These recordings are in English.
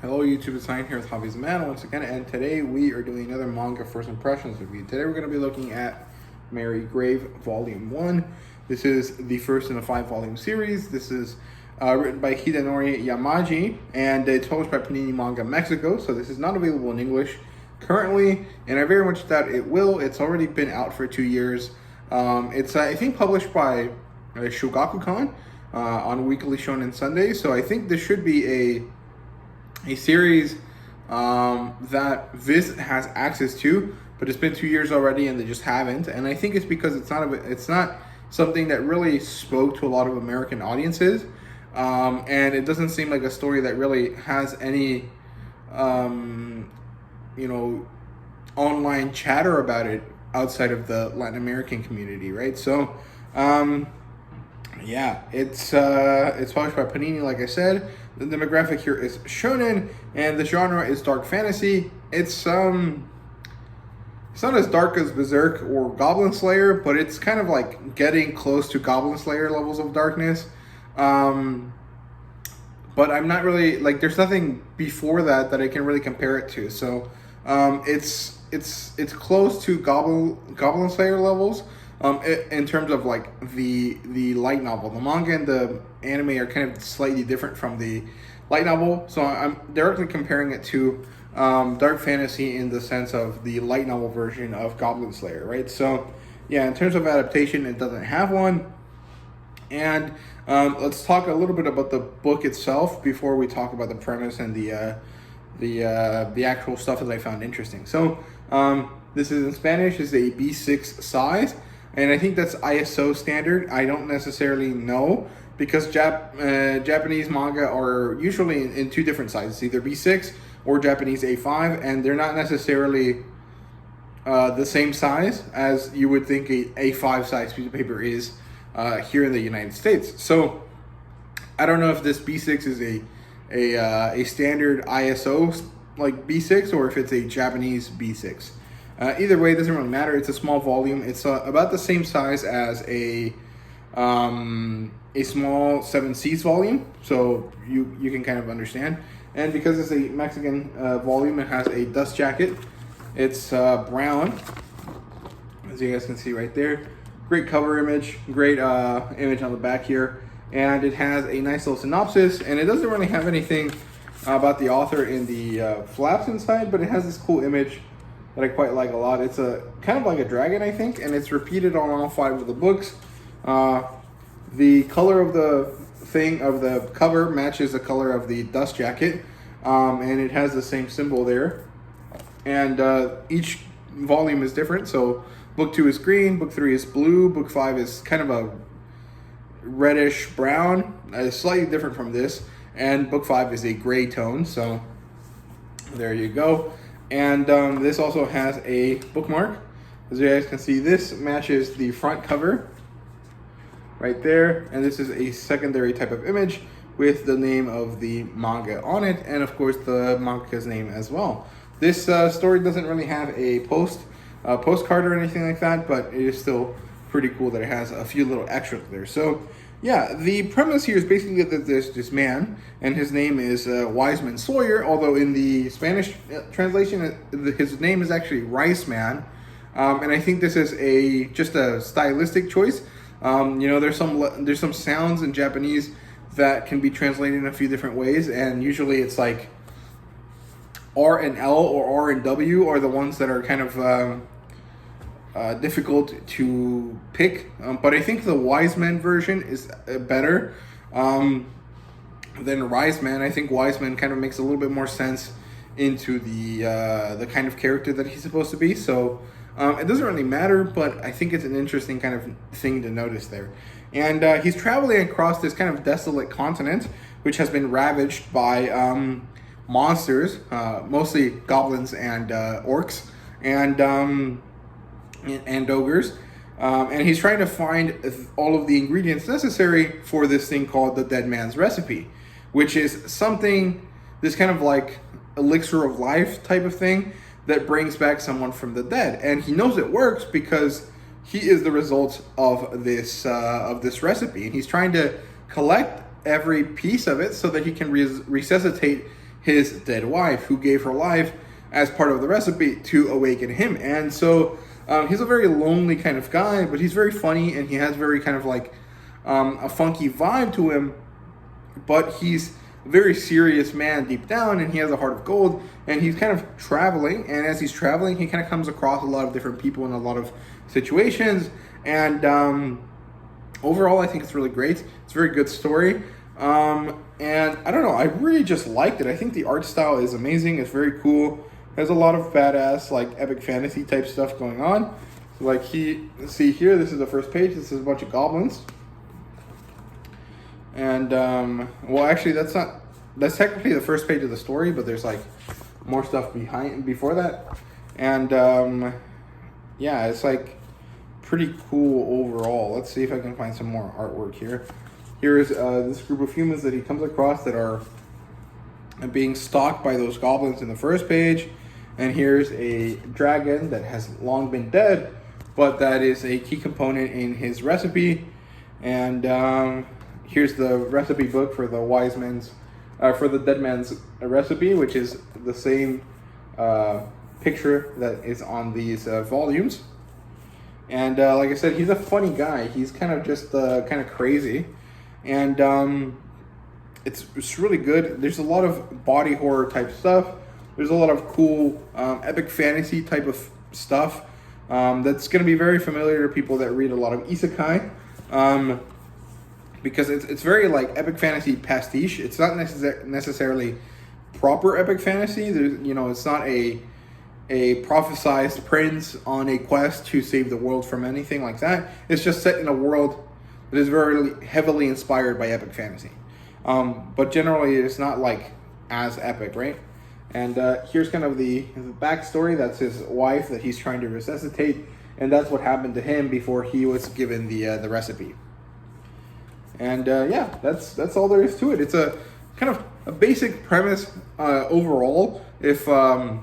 Hello YouTube, it's Ryan here with Hobbies Man once again, and today we are doing another manga first impressions review. Today we're going to be looking at Mary Grave Volume 1. This is the first in a 5-volume series. This is written by Hidenori Yamaji, and it's published by Panini Manga Mexico, so this is not available in English currently, and I very much doubt it will. It's already been out for 2 years. It's, I think, published by Shogakukan on Weekly Shonen Sunday, so I think this should be a series that Viz has access to, but it's been 2 years already and they just haven't. And I think it's because it's not something that really spoke to a lot of American audiences, and it doesn't seem like a story that really has any online chatter about it outside of the Latin American community, right? So yeah, it's published by Panini, like I said. The demographic here is shonen, and the genre is dark fantasy. It's not as dark as Berserk or Goblin Slayer, but it's kind of like getting close to Goblin Slayer levels of darkness. But I'm not really, like, there's nothing before that I can really compare it to. So it's close to Goblin Slayer levels. In terms of like the light novel, the manga and the anime are kind of slightly different from the light novel, so I'm directly comparing it to dark fantasy in the sense of the light novel version of Goblin Slayer, right? So yeah, in terms of adaptation, it doesn't have one. And let's talk a little bit about the book itself before we talk about the premise and the actual stuff that I found interesting. So this is in Spanish. It's a B6 size. And I think that's ISO standard. I don't necessarily know, because Japanese manga are usually in two different sizes, either B6 or Japanese A5, and they're not necessarily the same size as you would think a A5 size piece of paper is here in the United States. So I don't know if this B6 is a standard ISO like B6 or if it's a Japanese B6. Either way, it doesn't really matter. It's a small volume. It's about the same size as a small 7 Seas volume, so you can kind of understand. And because it's a Mexican volume, it has a dust jacket. It's brown, as you guys can see right there. Great cover image, great image on the back here, and it has a nice little synopsis. And it doesn't really have anything about the author in the flaps inside, but it has this cool image that I quite like a lot. It's a kind of like a dragon, I think, and it's repeated on all 5 of the books. The color of the cover matches the color of the dust jacket, and it has the same symbol there. And each volume is different. So book 2 is green, book 3 is blue, book 5 is kind of a reddish brown, slightly different from this, and book 5 is a gray tone. So there you go. And this also has a bookmark. As you guys can see, this matches the front cover right there. And this is a secondary type of image with the name of the manga on it, and of course the mangaka's name as well. This story doesn't really have a postcard or anything like that, but it is still pretty cool that it has a few little extras there. So yeah, the premise here is basically that there's this man, and his name is Wiseman Sawyer, although in the Spanish translation, his name is actually Rice Man. And I think this is just a stylistic choice. There's some sounds in Japanese that can be translated in a few different ways, and usually it's like R and L or R and W are the ones that are kind of difficult to pick, but I think the Wise Man version is better than Rise Man. I think Wise Man kind of makes a little bit more sense into the kind of character that he's supposed to be. So it doesn't really matter, but I think it's an interesting kind of thing to notice there. And he's traveling across this kind of desolate continent, which has been ravaged by monsters, mostly goblins and orcs, and ogres, and he's trying to find all of the ingredients necessary for this thing called the Dead Man's Recipe, which is this kind of like elixir of life type of thing that brings back someone from the dead. And he knows it works because he is the result of this recipe, and he's trying to collect every piece of it so that he can resuscitate his dead wife, who gave her life as part of the recipe to awaken him. And so he's a very lonely kind of guy, but he's very funny, and he has very kind of like a funky vibe to him, but he's a very serious man deep down, and he has a heart of gold, and he's kind of traveling, and as he's traveling, he kind of comes across a lot of different people in a lot of situations, and overall, I think it's really great. It's a very good story. And I don't know, I really just liked it. I think the art style is amazing. It's very cool. There's a lot of badass, like, epic fantasy type stuff going on. So, like, see here, this is the first page. This is a bunch of goblins. And, well, actually, that's technically the first page of the story, but there's, like, more stuff before that. And, yeah, it's, like, pretty cool overall. Let's see if I can find some more artwork here. Here's this group of humans that he comes across that are being stalked by those goblins in the first page. And here's a dragon that has long been dead, but that is a key component in his recipe. And here's the recipe book for the for the dead man's recipe, which is the same picture that is on these volumes. And like I said, he's a funny guy. He's kind of just kind of crazy. And it's really good. There's a lot of body horror type stuff. There's a lot of cool epic fantasy type of stuff that's going to be very familiar to people that read a lot of isekai, because it's very like epic fantasy pastiche. It's not necessarily proper epic fantasy. There's, it's not a prophesized prince on a quest to save the world from anything like that. It's just set in a world that is very heavily inspired by epic fantasy. But generally, it's not like as epic, right? And here's kind of the backstory. That's his wife that he's trying to resuscitate, and that's what happened to him before he was given the recipe. And yeah, that's all there is to it. It's a kind of a basic premise overall, if I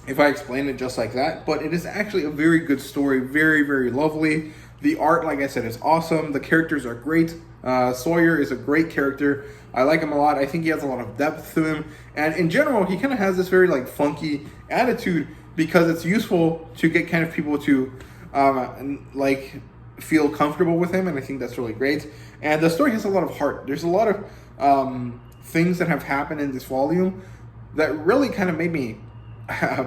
explain it just like that. But it is actually a very good story, very, very lovely. The art, like I said, is awesome. The characters are great. Sawyer is a great character. I like him a lot. I think he has a lot of depth to him. And in general, he kind of has this very like funky attitude, because it's useful to get kind of people to like feel comfortable with him. And I think that's really great. And the story has a lot of heart. There's a lot of things that have happened in this volume that really kind of made me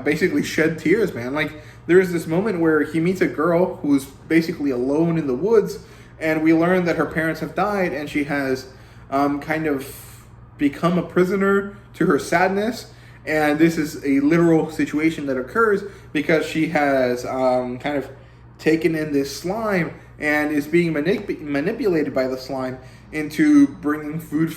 basically shed tears, man. Like, there is this moment where he meets a girl who's basically alone in the woods, and we learn that her parents have died, and she has kind of become a prisoner to her sadness. And this is a literal situation that occurs because she has kind of taken in this slime and is being manipulated by the slime into bringing food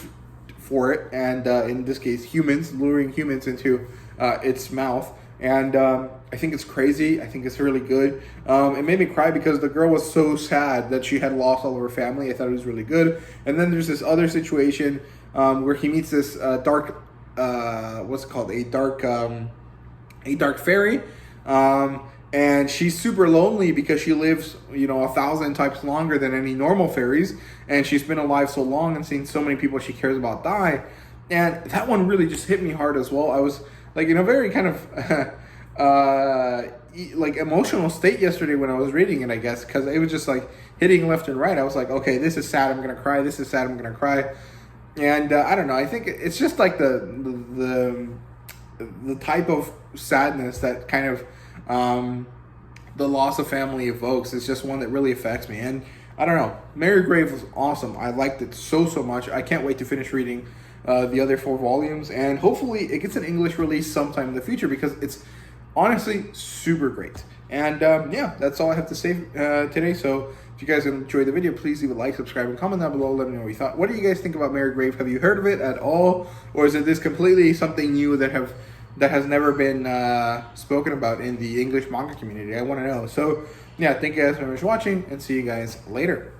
for it, and in this case humans, luring humans into its mouth. And I think it's crazy. I think it's really good. It made me cry because the girl was so sad that she had lost all of her family. I thought it was really good. And then there's this other situation where he meets this dark, what's it called? A dark fairy. And she's super lonely because she lives, 1,000 times longer than any normal fairies. And she's been alive so long and seen so many people she cares about die. And that one really just hit me hard as well. I was like in a very kind of like emotional state yesterday when I was reading it, I guess, because it was just like hitting left and right. I was like, okay, this is sad, I'm gonna cry. This is sad, I'm gonna cry. And I don't know. I think it's just like the type of sadness that kind of the loss of family evokes. Is just one that really affects me. And I don't know. Mary Grave was awesome. I liked it so much. I can't wait to finish reading the other 4 volumes, and hopefully it gets an English release sometime in the future, because it's honestly super great. And yeah, that's all I have to say today. So if you guys enjoyed the video, please leave a like, subscribe, and comment down below. Let me know what you thought. What do you guys think about Mary Grave? Have you heard of it at all, or is it this completely something new that has never been spoken about in the English manga community? I want to know. So yeah, thank you guys very much for watching, and see you guys later.